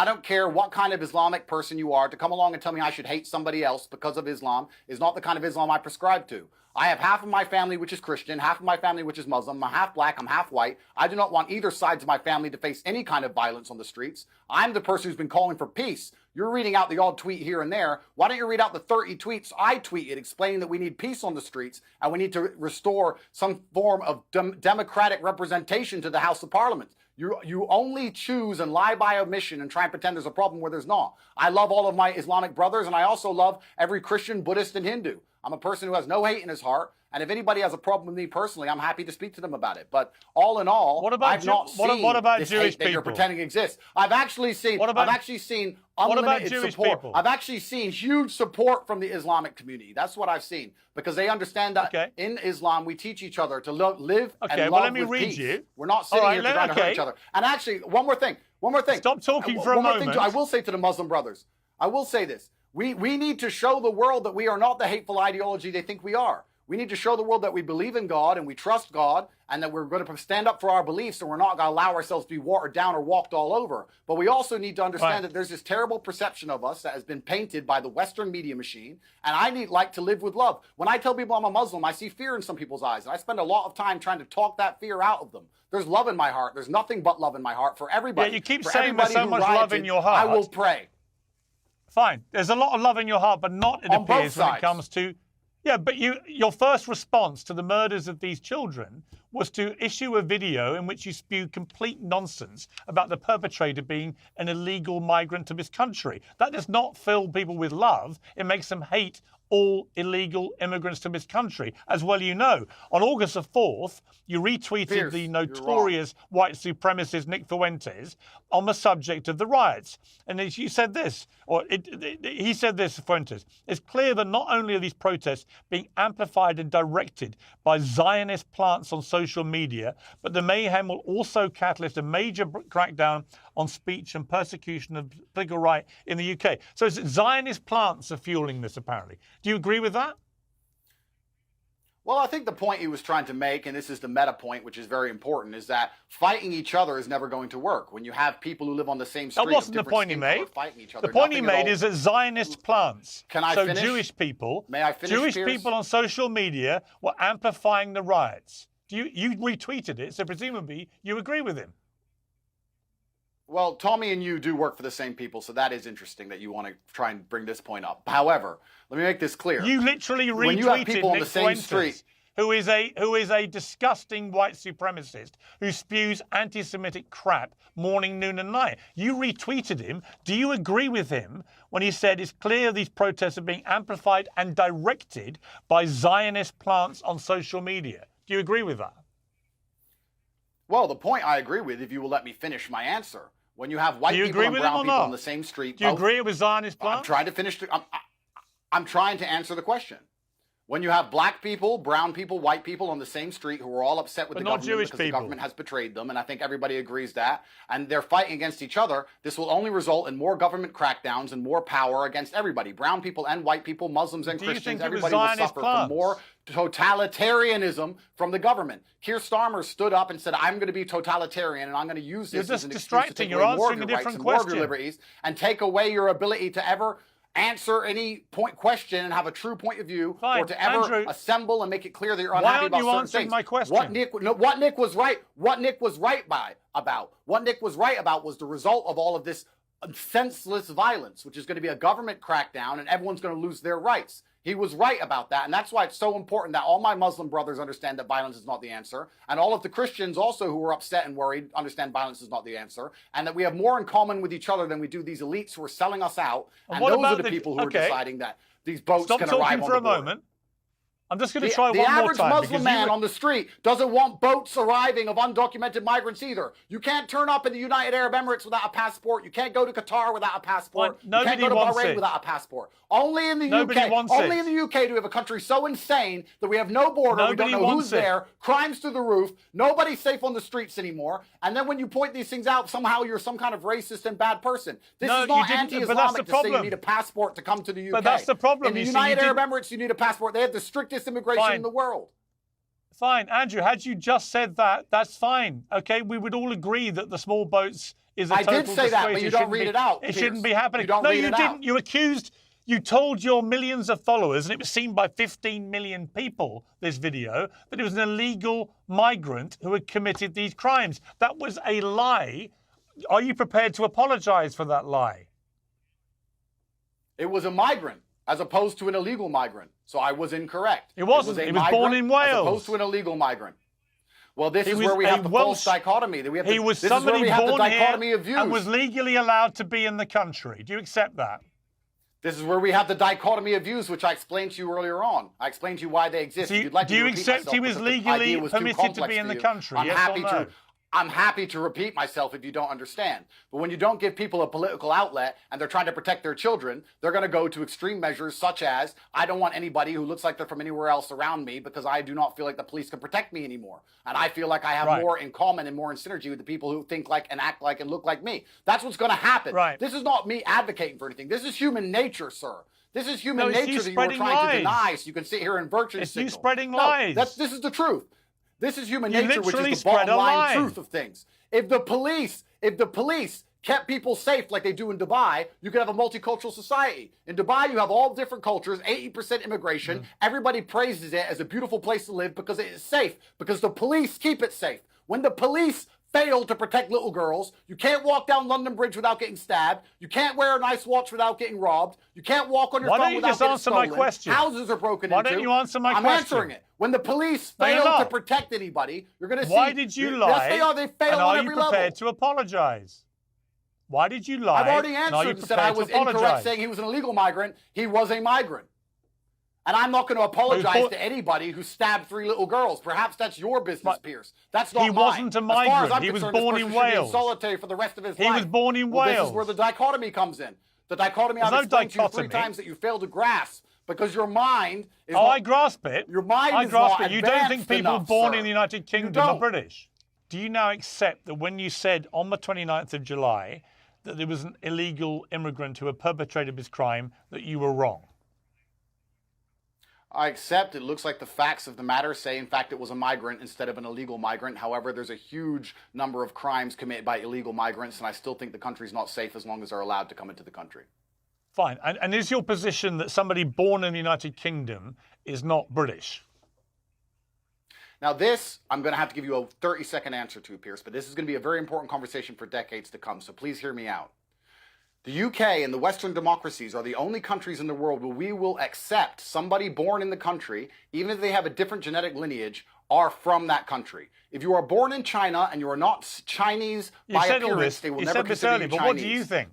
I don't care what kind of Islamic person you are. To come along and tell me I should hate somebody else because of Islam is not the kind of Islam I prescribe to. I have half of my family which is Christian, half of my family which is Muslim. I'm half black, I'm half white. I do not want either sides of my family to face any kind of violence on the streets. I'm the person who's been calling for peace. You're reading out the odd tweet here and there. Why don't you read out the 30 tweets I tweeted explaining that we need peace on the streets and we need to restore some form of democratic representation to the House of Parliament. You only choose and lie by omission and try and pretend there's a problem where there's not. I love all of my Islamic brothers, and I also love every Christian, Buddhist, and Hindu. I'm a person who has no hate in his heart, and if anybody has a problem with me personally, I'm happy to speak to them about it. But all in all, I've not seen this hate that you're pretending exists. I've actually seen unlimited support. I've actually seen huge support from the Islamic community. That's what I've seen, because they understand that in Islam we teach each other to live and love with peace. We're not sitting here trying to hurt each other. And actually, one more thing. Stop talking for a moment. I will say to the Muslim brothers, I will say this. We need to show the world that we are not the hateful ideology they think we are. We need to show the world that we believe in God and we trust God and that we're going to stand up for our beliefs and we're not going to allow ourselves to be watered down or walked all over. But we also need to understand that there's this terrible perception of us that has been painted by the Western media machine, and I like to live with love. When I tell people I'm a Muslim, I see fear in some people's eyes, and I spend a lot of time trying to talk that fear out of them. There's love in my heart. There's nothing but love in my heart for everybody. Yeah, you keep saying there's so much love in your heart. I will pray. Fine. There's a lot of love in your heart, but not, it appears, when it comes to... Yeah, but your first response to the murders of these children was to issue a video in which you spew complete nonsense about the perpetrator being an illegal migrant to this country. That does not fill people with love. It makes them hate all illegal immigrants to this country, as well you know. On August the 4th, you retweeted the notorious white supremacist Nick Fuentes on the subject of the riots. And you said this, he said this, Fuentes, it's clear that not only are these protests being amplified and directed by Zionist plants on social media, but the mayhem will also catalyst a major crackdown on speech and persecution of political right in the UK. So it's Zionist plants are fueling this, apparently. Do you agree with that? Well, I think the point he was trying to make, and this is the meta point, which is very important, is that fighting each other is never going to work. When you have people who live on the same street, that wasn't the point he made. The point he made is that Zionist plants, so Jewish people, Jewish people on social media were amplifying the riots. You retweeted it, so presumably you agree with him. Well, Tommy and you do work for the same people, so that is interesting that you want to try and bring this point up. However, let me make this clear. You literally retweeted Nick Fuentes, who is a disgusting white supremacist who spews anti-Semitic crap morning, noon and night. You retweeted him. Do you agree with him when he said it's clear these protests are being amplified and directed by Zionist plants on social media? Do you agree with that? Well, the point I agree with, if you will let me finish my answer. When you have white people and brown people on the same street... Do you agree with Zionist plants? I'm trying to finish... I'm trying to answer the question. When you have black people, brown people, white people on the same street who are all upset with the government because the government has betrayed them, and I think everybody agrees that, and they're fighting against each other, this will only result in more government crackdowns and more power against everybody. Brown people and white people, Muslims and Christians, everybody will suffer from more totalitarianism from the government. Keir Starmer stood up and said, I'm going to be totalitarian and I'm going to use this as an excuse to take away more of your rights and more of your liberties and take away your ability to ever answer any question and have a true point of view, or to ever Andrew, assemble and make it clear that you're unhappy about certain things. My question? What Nick was right about was the result of all of this senseless violence, which is going to be a government crackdown and everyone's going to lose their rights. He was right about that, and that's why it's so important that all my Muslim brothers understand that violence is not the answer, and all of the Christians also who are upset and worried understand violence is not the answer, and that we have more in common with each other than we do these elites who are selling us out, and those are the people who are deciding that these boats can arrive on the border. Stop talking for a moment. I'm just going to try one more time. The average Muslim man on the street doesn't want boats arriving of undocumented migrants either. You can't turn up in the United Arab Emirates without a passport. You can't go to Qatar without a passport. You can't go to Bahrain without a passport. Only in the UK. Only in the UK do we have a country so insane that we have no border. We don't know who's there. Crimes through the roof. Nobody's safe on the streets anymore. And then when you point these things out, somehow you're some kind of racist and bad person. This is not anti-Islamic to say you need a passport to come to the UK. But that's the problem. In the United Arab Emirates, you need a passport. They have the strictest immigration in the world. Fine. Andrew, had you just said that, that's fine. Okay, we would all agree that the small boats is a I total did say that, but you don't read it out. It shouldn't be happening. You don't no, read you it didn't. out. You accused. You told your millions of followers, and it was seen by 15 million people, this video, that it was an illegal migrant who had committed these crimes. That was a lie. Are you prepared to apologize for that lie? It was a migrant as opposed to an illegal migrant. So I was incorrect. It wasn't. He was born in Wales. As opposed to an illegal migrant. Well, this is where we have the false dichotomy. He was somebody born here and was legally allowed to be in the country. Do you accept that? This is where we have the dichotomy of views, which I explained to you earlier on. I explained to you why they exist. Do you accept he was legally permitted to be in the country? I'm happy to repeat myself if you don't understand. But when you don't give people a political outlet and they're trying to protect their children, they're going to go to extreme measures such as, I don't want anybody who looks like they're from anywhere else around me because I do not feel like the police can protect me anymore. And I feel like I have more in common and more in synergy with the people who think like and act like and look like me. That's what's going to happen. Right. This is not me advocating for anything. This is human nature, sir. This is human nature that you are trying to deny so you can sit here and virtue signal. It's you spreading lies. This is the truth. This is human nature, which is the bottom line truth of things. If the police kept people safe like they do in Dubai, you could have a multicultural society. In Dubai, you have all different cultures, 80% immigration. Everybody praises it as a beautiful place to live because it is safe, because the police keep it safe. When the police fail to protect little girls, you can't walk down London Bridge without getting stabbed. You can't wear a nice watch without getting robbed. You can't walk on your phone without getting stolen. Why don't you just answer my question? Houses are broken into. Why don't you answer my question? I'm answering it. When the police fail to protect anybody, you're going to see... Why did you lie? Yes, they are. They fail on every level. And are you prepared to apologize? Why did you lie? I've already answered and said I was incorrect saying he was an illegal migrant. He was a migrant. And I'm not going to apologize to anybody who stabbed 3 little girls. Perhaps that's your business, Piers. That's not mine. He wasn't a migrant. As far as I'm he was concerned, born in Wales. Solitary for the rest of his life. He was born in Wales. This is where the dichotomy comes in. The dichotomy I've explained to you 3 times that you failed to grasp because your mind is I grasp it. Your mind I is grasp not it. You don't think people born in the United Kingdom are British? Do you now accept that when you said on the 29th of July that there was an illegal immigrant who had perpetrated this crime, that you were wrong? I accept it looks like the facts of the matter say, in fact, it was a migrant instead of an illegal migrant. However, there's a huge number of crimes committed by illegal migrants, and I still think the country's not safe as long as they're allowed to come into the country. Fine. And is your position that somebody born in the United Kingdom is not British? Now this, I'm going to have to give you a 30-second answer to, Piers, but this is going to be a very important conversation for decades to come, so please hear me out. The UK and the Western democracies are the only countries in the world where we will accept somebody born in the country, even if they have a different genetic lineage, are from that country. If you are born in China and you are not Chinese by appearance, they will never consider you Chinese. But what do you think?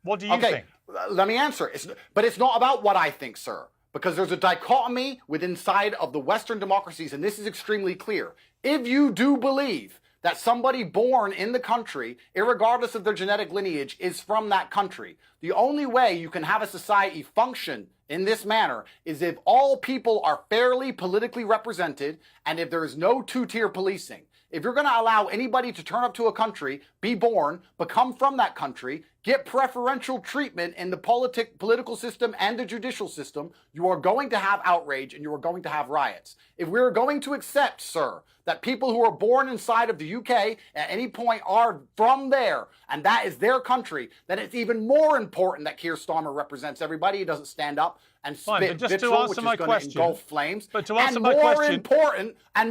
What do you think? Let me answer. But it's not about what I think, sir, because there's a dichotomy within inside of the Western democracies, and this is extremely clear. If you do believe that somebody born in the country, irregardless of their genetic lineage, is from that country, the only way you can have a society function in this manner is if all people are fairly politically represented and if there is no two-tier policing. If you're going to allow anybody to turn up to a country, be born, become from that country, get preferential treatment in the political system and the judicial system, you are going to have outrage and you are going to have riots. If we're going to accept, sir, that people who are born inside of the UK at any point are from there, and that is their country, then it's even more important that Keir Starmer represents everybody. He doesn't stand up and spit vitriol, which is going to engulf flames. But to answer my question,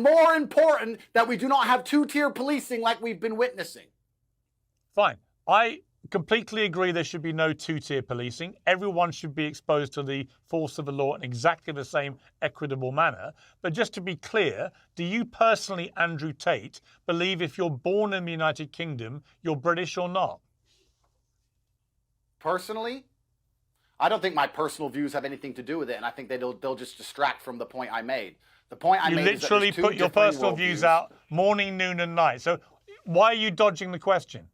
more important that we do not have two-tier policing like we've been witnessing. Fine. I completely agree there should be no two-tier policing. Everyone should be exposed to the force of the law in exactly the same equitable manner. But just to be clear, do you personally, Andrew Tate, believe if you're born in the United Kingdom, you're British or not? Personally, I don't think my personal views have anything to do with it, and I think they'll just distract from the point I made. The point I made is that you literally put your personal views out morning, noon, and night. So why are you dodging the question?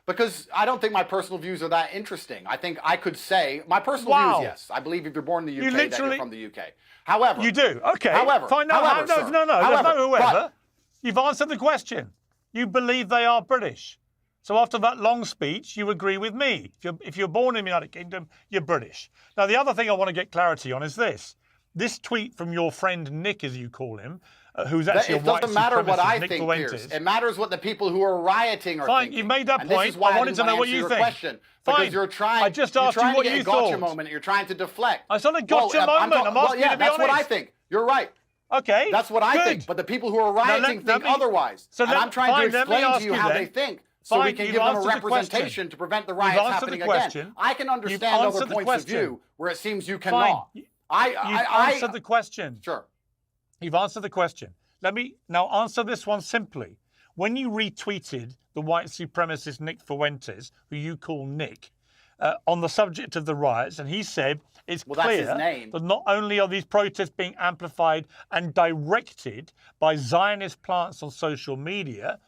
Because I don't think my personal views are that interesting. I think I could say my personal views, yes. I believe if you're born in the UK, that you're from the UK. However, you do. Okay. However, fine. No, however, no, no, no. There's no whoever. You've answered the question. You believe they are British. So after that long speech, you agree with me. If you're born in the United Kingdom, you're British. Now, the other thing I want to get clarity on is this. This tweet from your friend Nick, as you call him, who's actually a white supremacist. It doesn't matter what I think, Fuentes. Piers. It matters what the people who are rioting are Fine, thinking. you made that and point. This is why I wanted to know what you think. Question, Fine. Because you're trying. I just asked you what to get you a gotcha thought. moment. You're trying to deflect. It's not a gotcha moment. I'm asking you to be that's what I honest. think. You're right. Okay. That's what I think. But the people who are rioting think otherwise. So I'm trying to explain to you how they think. So we can give them a representation to prevent the riots happening again. I can understand other points of view where it seems you cannot. You've answered the question. Sure. You've answered the question. Let me now answer this one simply. When you retweeted the white supremacist Nick Fuentes, who you call Nick, on the subject of the riots, and he said it's clear that not only are these protests being amplified and directed by Zionist plants on social media,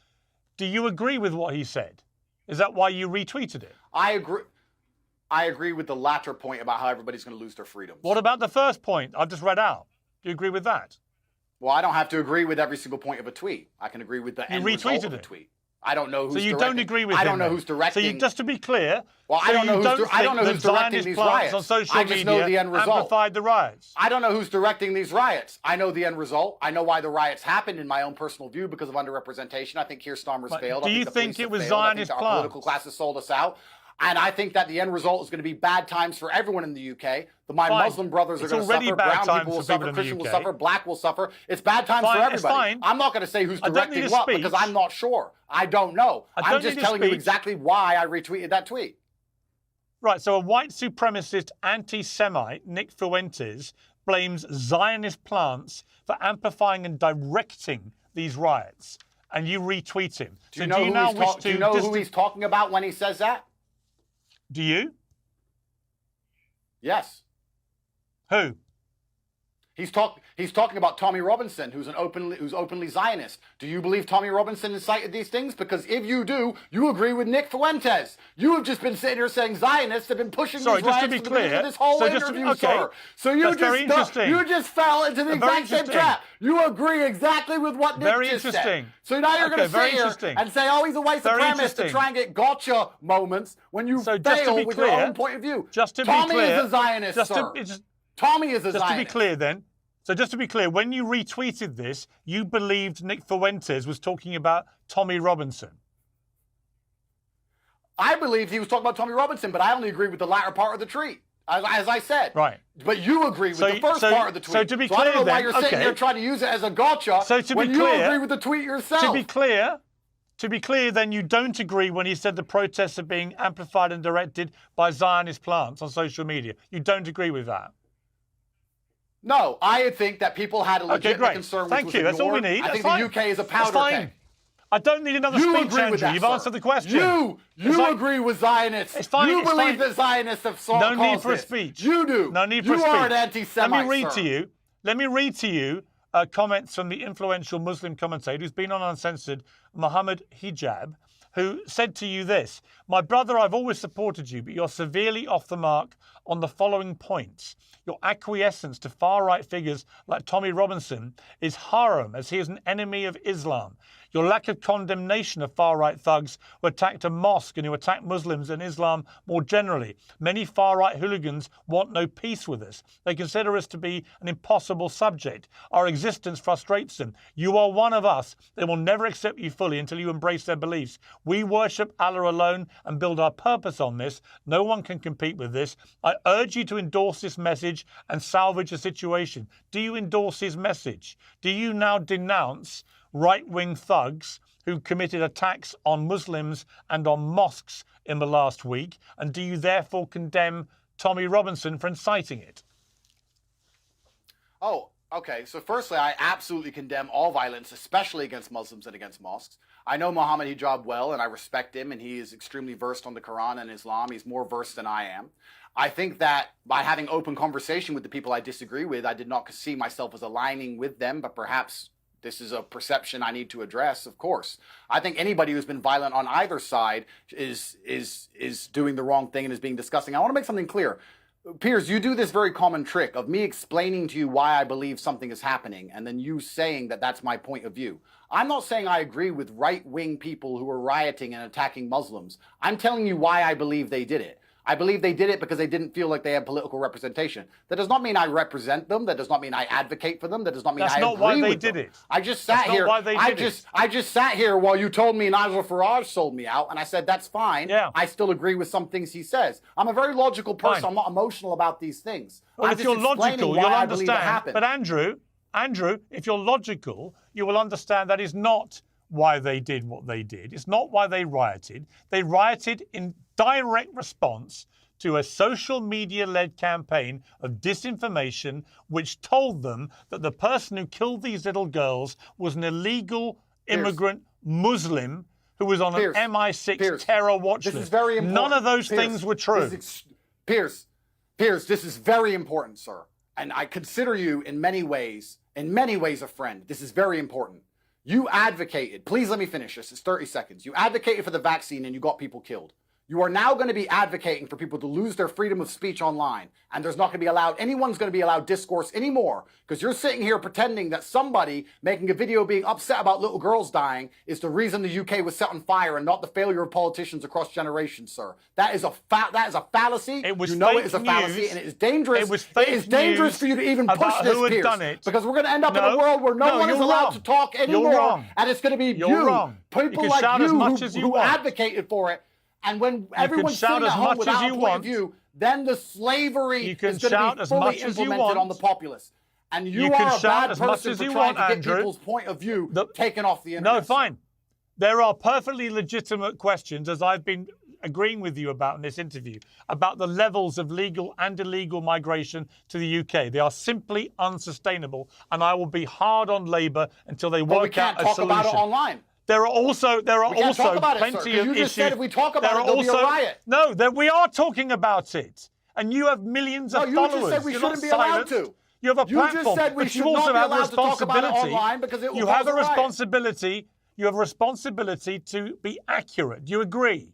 do you agree with what he said? Is that why you retweeted it? I agree. I agree with the latter point about how everybody's going to lose their freedoms. What about the first point I've just read out? Do you agree with that? Well, I don't have to agree with every single point of a tweet. I can agree with the end result of a tweet. I don't know who's directing. So you don't agree with him? I don't know who's directing. So just to be clear, well, I don't know who's directing these riots. On social I just know the end result. Amplified the riots. I don't know who's directing these riots. I know the end result. I know why the riots happened in my own personal view because of underrepresentation. I think Keir Starmer's failed. Do you think it was Zionist plans? Our political class has sold us out. And I think that the end result is going to be bad times for everyone in the UK. My Muslim brothers are going to suffer, brown people will suffer, Christian will suffer, black will suffer. It's bad times for everybody. I'm not going to say who's directing what because I'm not sure. I don't know. I'm just telling you exactly why I retweeted that tweet. Right, so a white supremacist anti-Semite, Nick Fuentes, blames Zionist plants for amplifying and directing these riots. And you retweet him. Do you know who he's talking about when he says that? Do you? Yes. Who? He's talking about Tommy Robinson, who's openly Zionist. Do you believe Tommy Robinson incited these things? Because if you do, you agree with Nick Fuentes. You have just been sitting here saying Zionists have been pushing these riots from the beginning of this whole interview, sir. So you just fell into the exact same trap. You agree exactly with what Nick just said. So now you're going to sit here and say, oh, he's a white supremacist to try and get gotcha moments when you fail with your own point of view. Tommy is a Zionist, sir. Tommy is a Zionist. Just to be clear then, so just to be clear, when you retweeted this, you believed Nick Fuentes was talking about Tommy Robinson. I believed he was talking about Tommy Robinson, but I only agree with the latter part of the tweet, as I said. Right. But you agree with the first part of the tweet. So to be clear I don't know then, why you're sitting here trying to use it as a gotcha when you agree with the tweet yourself. To be clear, then you don't agree when he said the protests are being amplified and directed by Zionist plants on social media. You don't agree with that. No, I think that people had a legitimate concern. Thank you. That's all we need. I think the UK is a powder keg. I don't need another speech, Andrew. You've answered the question. You agree with Zionists. It's fine. You believe that Zionists have caused this. No need for a speech. You do. No need for a speech. You are an anti-Semite, Let me read to you comments from the influential Muslim commentator who's been on Uncensored, Muhammad Hijab, who said to you this: "My brother, I've always supported you, but you're severely off the mark on the following points. Your acquiescence to far-right figures like Tommy Robinson is haram, as he is an enemy of Islam. Your lack of condemnation of far-right thugs who attacked a mosque and who attacked Muslims and Islam more generally. Many far-right hooligans want no peace with us. They consider us to be an impossible subject. Our existence frustrates them. You are one of us. They will never accept you fully until you embrace their beliefs. We worship Allah alone and build our purpose on this. No one can compete with this. I urge you to endorse this message and salvage the situation." Do you endorse his message? Do you now denounce right-wing thugs who committed attacks on Muslims and on mosques in the last week? And do you therefore condemn Tommy Robinson for inciting it? Oh, okay. So firstly, I absolutely condemn all violence, especially against Muslims and against mosques. I know Muhammad Hijab well, and I respect him, and he is extremely versed on the Quran and Islam. He's more versed than I am. I think that by having open conversation with the people I disagree with, I did not see myself as aligning with them, but perhaps this is a perception I need to address, of course. I think anybody who's been violent on either side is doing the wrong thing and is being disgusting. I want to make something clear. Piers, you do this very common trick of me explaining to you why I believe something is happening and then you saying that that's my point of view. I'm not saying I agree with right-wing people who are rioting and attacking Muslims. I'm telling you why I believe they did it. I believe they did it because they didn't feel like they had political representation. That does not mean I represent them. That does not mean I advocate for them. That does not mean I agree with them. That's not why they did it. I just sat here. I just sat here while you told me Nigel Farage sold me out, and I said that's fine. Yeah. I still agree with some things he says. I'm a very logical person. I'm not emotional about these things. Well, if you're logical, you'll understand. But Andrew, if you're logical, you will understand that is not why they did what they did. It's not why they rioted. They rioted in direct response to a social media-led campaign of disinformation which told them that the person who killed these little girls was an illegal immigrant Muslim who was on an MI6 terror watch list. This is very important. None of those things were true. Pierce, this is very important, sir. And I consider you in many ways a friend. This is very important. You advocated, please let me finish this, it's 30 seconds. You advocated for the vaccine and you got people killed. You are now going to be advocating for people to lose their freedom of speech online. And there's not going to be anyone's going to be allowed discourse anymore. Because you're sitting here pretending that somebody making a video being upset about little girls dying is the reason the UK was set on fire and not the failure of politicians across generations, sir. That is a fallacy. It was you know it is a fallacy and it is dangerous. It is dangerous for you to even push this, Pierce. Because we're going to end up in a world where no one is allowed to talk anymore. And it's going to be people like you who advocated for it. And when everyone's sitting at home without a point of view, then the slavery is going to be fully implemented on the populace. And you are a bad person for trying to get people's point of view taken off the internet. No, fine. There are perfectly legitimate questions, as I've been agreeing with you about in this interview, about the levels of legal and illegal migration to the UK. They are simply unsustainable, and I will be hard on Labour until they work out a solution. We can't talk about it online. There are also plenty of you just issues. Said if we talk about it, there'll be a riot. No, we are talking about it, and you have millions of followers. You just said we shouldn't be allowed to. You have a platform, you just said we but should you also not be have a responsibility. About it online because it will you have a responsibility. You have a responsibility to be accurate. Do you agree?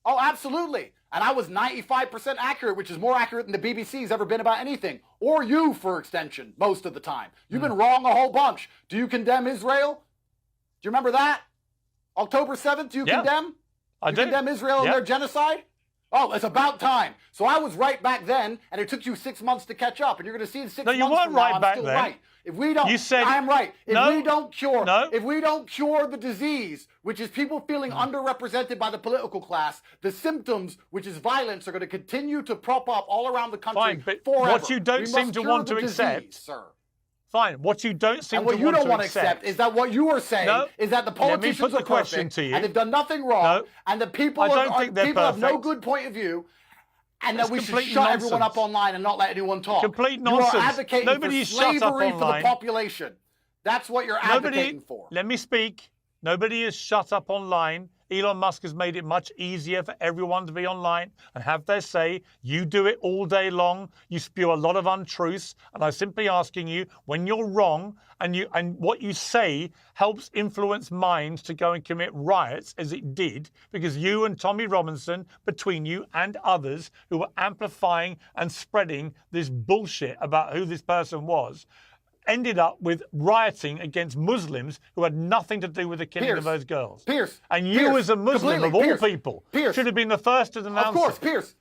Oh, absolutely. And I was 95% accurate, which is more accurate than the BBC's ever been about anything. Or you, for extension, most of the time. You've been wrong a whole bunch. Do you condemn Israel? Do you remember that? October 7th, do you condemn? I do. Condemn Israel and their genocide? Oh, it's about time. So I was right back then, and it took you 6 months to catch up. And you're going to see in 6 months you weren't from right now, back I'm still then. right. If we don't, you said, I'm right. If we don't cure the disease, which is people feeling underrepresented by the political class, the symptoms, which is violence, are going to continue to prop up all around the country Fine, but forever. What you don't seem to want to accept, sir. Fine. What you don't seem to want to accept. And what you don't want to accept is that what you are saying is that the politicians are perfect and they've done nothing wrong, and the people have no good point of view, and that we should shut everyone up online and not let anyone talk. Complete nonsense. You are advocating for slavery for the population. That's what you're advocating for. Let me speak. Nobody is shut up online. Elon Musk has made it much easier for everyone to be online and have their say. You do it all day long. You spew a lot of untruths. And I'm simply asking you, when you're wrong and what you say helps influence minds to go and commit riots, as it did, because you and Tommy Robinson, between you and others who were amplifying and spreading this bullshit about who this person was, ended up with rioting against Muslims who had nothing to do with the killing of those girls. And you as a Muslim, of all people, should have been the first to denounce it. Of course,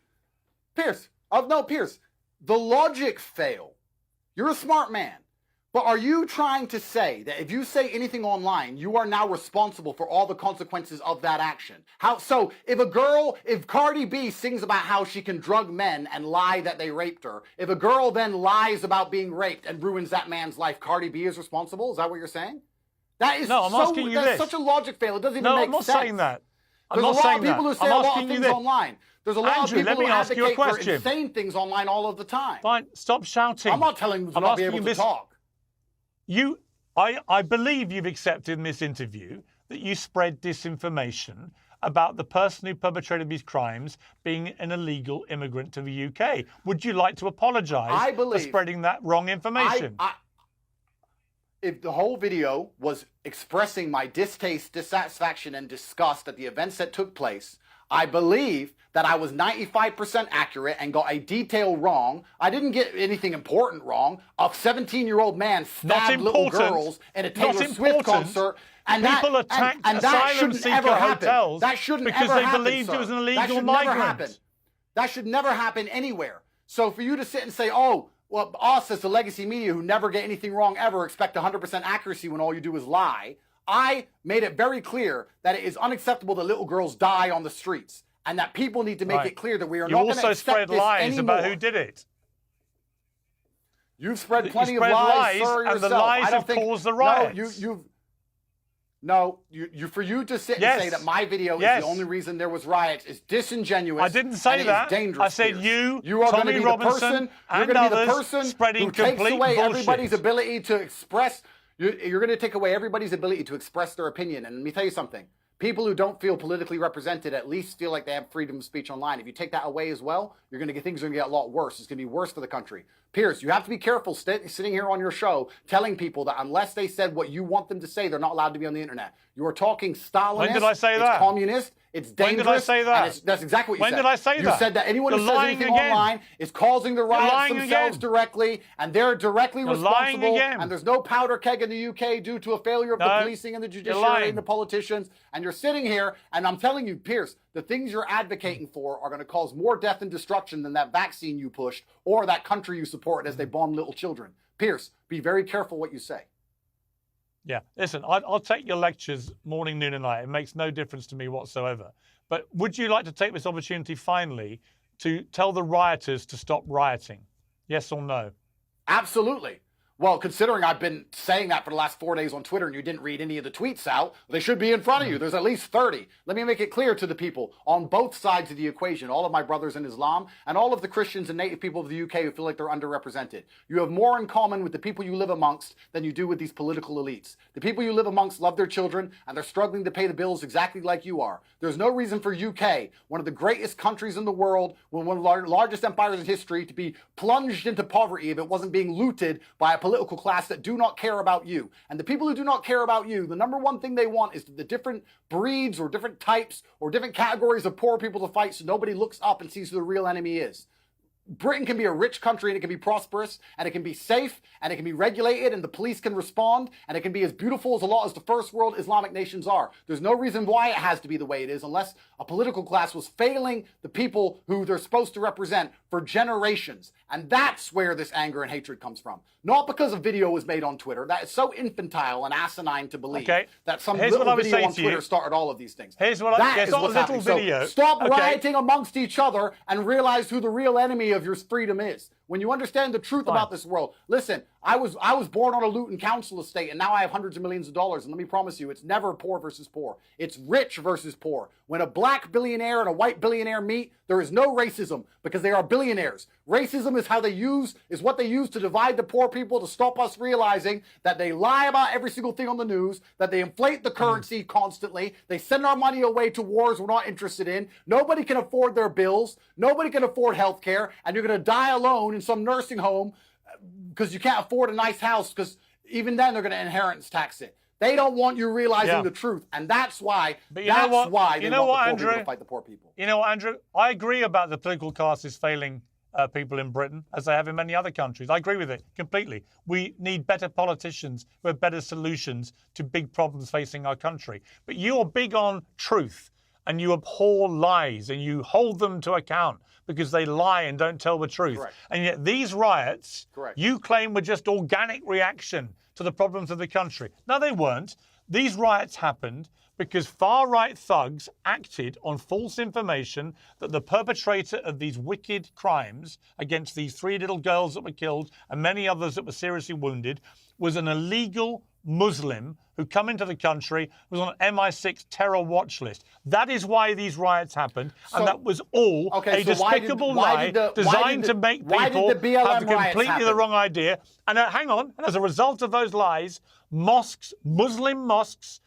Pierce. The logic fail. You're a smart man. But are you trying to say that if you say anything online, you are now responsible for all the consequences of that action? So if Cardi B sings about how she can drug men and lie that they raped her, if a girl then lies about being raped and ruins that man's life, Cardi B is responsible? Is that what you're saying? I'm asking you this. That's such a logic fail. It doesn't even make sense. No, I'm not saying that. There's a lot of people who say a lot of things online. There's a lot of people who advocate for insane things online all of the time. Fine, stop shouting. I'm not telling them to not be able to talk. I believe you've accepted in this interview that you spread disinformation about the person who perpetrated these crimes being an illegal immigrant to the UK. Would you like to apologise for spreading that wrong information? If the whole video was expressing my distaste, dissatisfaction, and disgust at the events that took place, I believe that I was 95% accurate and got a detail wrong. I didn't get anything important wrong. A 17-year-old man stabbed little girls in a Taylor Swift concert. People attacked asylum seeker hotels because they believed it was an illegal migrant. That should never happen anywhere. So for you to sit and say, oh, well, us as the legacy media who never get anything wrong ever expect 100% accuracy when all you do is lie, I made it very clear that it is unacceptable that little girls die on the streets and that people need to make it clear that we are not going to accept this anymore. You also spread lies about who did it. You've spread plenty of lies, sir, and the lies have caused the riots. For you to sit and say that my video is the only reason there was riots is disingenuous. I didn't say that. Dangerous. I said you are going to be the person. You're going to be the person who takes away everybody's ability to express. You're going to take away everybody's ability to express their opinion. And let me tell you something. People who don't feel politically represented at least feel like they have freedom of speech online. If you take that away as well, you're going to get things are going to get a lot worse. It's going to be worse for the country. Piers, you have to be careful sitting here on your show telling people that unless they said what you want them to say, they're not allowed to be on the internet. You are talking Stalinist. When did I say that? It's communist. It's dangerous. When did I say that? That's exactly what you said. When did I say that? You said that anyone who says anything online is causing the riots themselves directly, and they're directly responsible. And there's no powder keg in the UK due to a failure of the policing and the judiciary and the politicians. And you're sitting here, and I'm telling you, Piers, the things you're advocating for are going to cause more death and destruction than that vaccine you pushed or that country you support as they bomb little children. Piers, be very careful what you say. Yeah, listen, I'll take your lectures morning, noon and night. It makes no difference to me whatsoever. But would you like to take this opportunity finally to tell the rioters to stop rioting? Yes or no? Absolutely. Well, considering I've been saying that for the last 4 days on Twitter and you didn't read any of the tweets out, they should be in front of you. There's at least 30. Let me make it clear to the people on both sides of the equation, all of my brothers in Islam and all of the Christians and native people of the UK who feel like they're underrepresented. You have more in common with the people you live amongst than you do with these political elites. The people you live amongst love their children and they're struggling to pay the bills exactly like you are. There's no reason for UK, one of the greatest countries in the world, one of the largest empires in history, to be plunged into poverty if it wasn't being looted by a political class that do not care about you. And the people who do not care about you, the number one thing they want is the different breeds or different types or different categories of poor people to fight so nobody looks up and sees who the real enemy is. Britain can be a rich country and it can be prosperous and it can be safe and it can be regulated and the police can respond and it can be as beautiful as a lot as the first world Islamic nations are. There's no reason why it has to be the way it is unless a political class was failing the people who they're supposed to represent for generations. And that's where this anger and hatred comes from. Not because a video was made on Twitter. That is so infantile and asinine to believe that some little video on Twitter started all of these things. Here's what it's not a little video. So stop rioting amongst each other and realize who the real enemy of your freedom is. When you understand the truth about this world, listen, I was born on a Luton council estate and now I have hundreds of millions of dollars. And let me promise you, it's never poor versus poor. It's rich versus poor. When a black billionaire and a white billionaire meet, there is no racism because they are billionaires. Racism is what they use to divide the poor people to stop us realizing that they lie about every single thing on the news, that they inflate the currency constantly, they send our money away to wars we're not interested in, nobody can afford their bills, nobody can afford health care, and you're going to die alone in some nursing home because you can't afford a nice house because even then they're going to inheritance tax it. They don't want you realizing the truth, and that's why. But they want the poor people to fight the poor people. You know what, Andrew? I agree about the political classes failing people in Britain, as they have in many other countries. I agree with it completely. We need better politicians who have better solutions to big problems facing our country. But you are big on truth, and you abhor lies, and you hold them to account because they lie and don't tell the truth. Correct. And yet these riots, you claim were just organic reaction to the problems of the country. No, they weren't. These riots happened because far-right thugs acted on false information that the perpetrator of these wicked crimes against these 3 little girls that were killed and many others that were seriously wounded was an illegal Muslim who come into the country, was on an MI6 terror watch list. That is why these riots happened, and that was all a despicable lie designed to make people have completely the wrong idea. And hang on, and as a result of those lies, mosques, Muslim mosques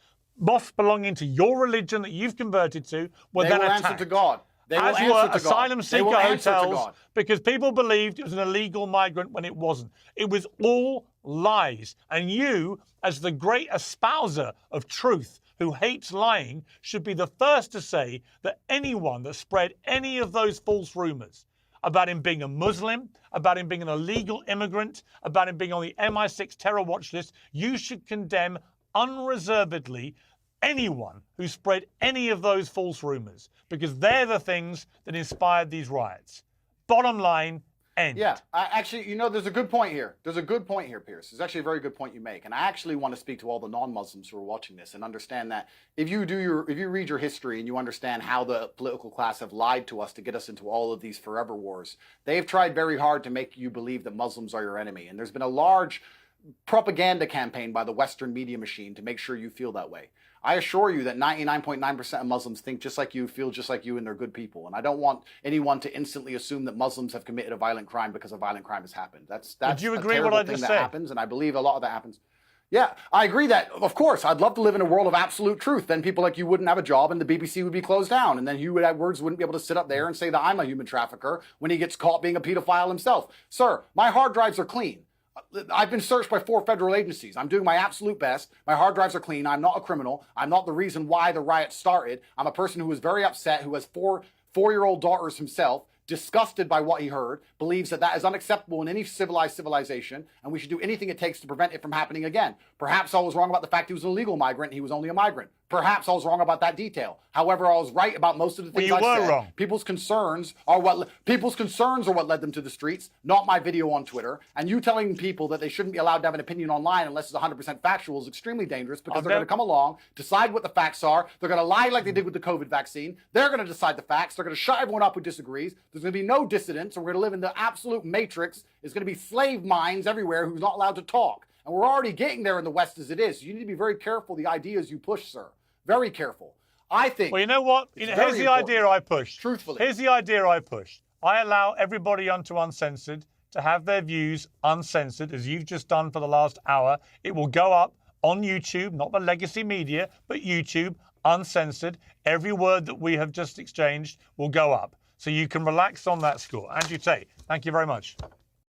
belonging to your religion that you've converted to, were then attacked. Answer to God. As were asylum seeker hotels, because people believed it was an illegal migrant when it wasn't. It was all lies. And you, as the great espouser of truth who hates lying, should be the first to say that anyone that spread any of those false rumors about him being a Muslim, about him being an illegal immigrant, about him being on the MI6 terror watch list, you should condemn unreservedly anyone who spread any of those false rumors, because they're the things that inspired these riots. Bottom line, end. Yeah, actually, you know, there's a good point here. There's a good point here, Pierce. There's actually a very good point you make. And I actually want to speak to all the non-Muslims who are watching this and understand that if you read your history and you understand how the political class have lied to us to get us into all of these forever wars, they've tried very hard to make you believe that Muslims are your enemy. And there's been a large propaganda campaign by the Western media machine to make sure you feel that way. I assure you that 99.9% of Muslims think just like you, feel just like you, and they're good people. And I don't want anyone to instantly assume that Muslims have committed a violent crime because a violent crime has happened. That's Do you agree a what I terrible just thing said? that happens, and I believe a lot of that happens. Yeah, I agree that, of course, I'd love to live in a world of absolute truth. Then people like you wouldn't have a job and the BBC would be closed down. And then Hugh Edwards wouldn't be able to sit up there and say that I'm a human trafficker when he gets caught being a pedophile himself. Sir, my hard drives are clean. I've been searched by 4 federal agencies. I'm doing my absolute best. My hard drives are clean. I'm not a criminal. I'm not the reason why the riot started. I'm a person who was very upset, who has 4-year-old daughters himself, disgusted by what he heard, believes that that is unacceptable in any civilized civilization, and we should do anything it takes to prevent it from happening again. Perhaps I was wrong about the fact he was an illegal migrant and he was only a migrant. Perhaps I was wrong about that detail. However, I was right about most of the things I said. Wrong. People's concerns are what led them to the streets, not my video on Twitter. And you telling people that they shouldn't be allowed to have an opinion online unless it's 100% factual is extremely dangerous, because they're going to come along, decide what the facts are. They're going to lie like they did with the COVID vaccine. They're going to decide the facts. They're going to shut everyone up who disagrees. There's going to be no dissidents. And we're going to live in the absolute matrix. It's going to be slave minds everywhere who's not allowed to talk. And we're already getting there in the West as it is. You need to be very careful the ideas you push, sir. Very careful. I think. Well, you know what? Here's the idea I push. Truthfully. Here's the idea I push. I allow everybody onto Uncensored to have their views uncensored, as you've just done for the last hour. It will go up on YouTube, not the legacy media, but YouTube, uncensored. Every word that we have just exchanged will go up. So you can relax on that score. Andrew Tate, thank you very much.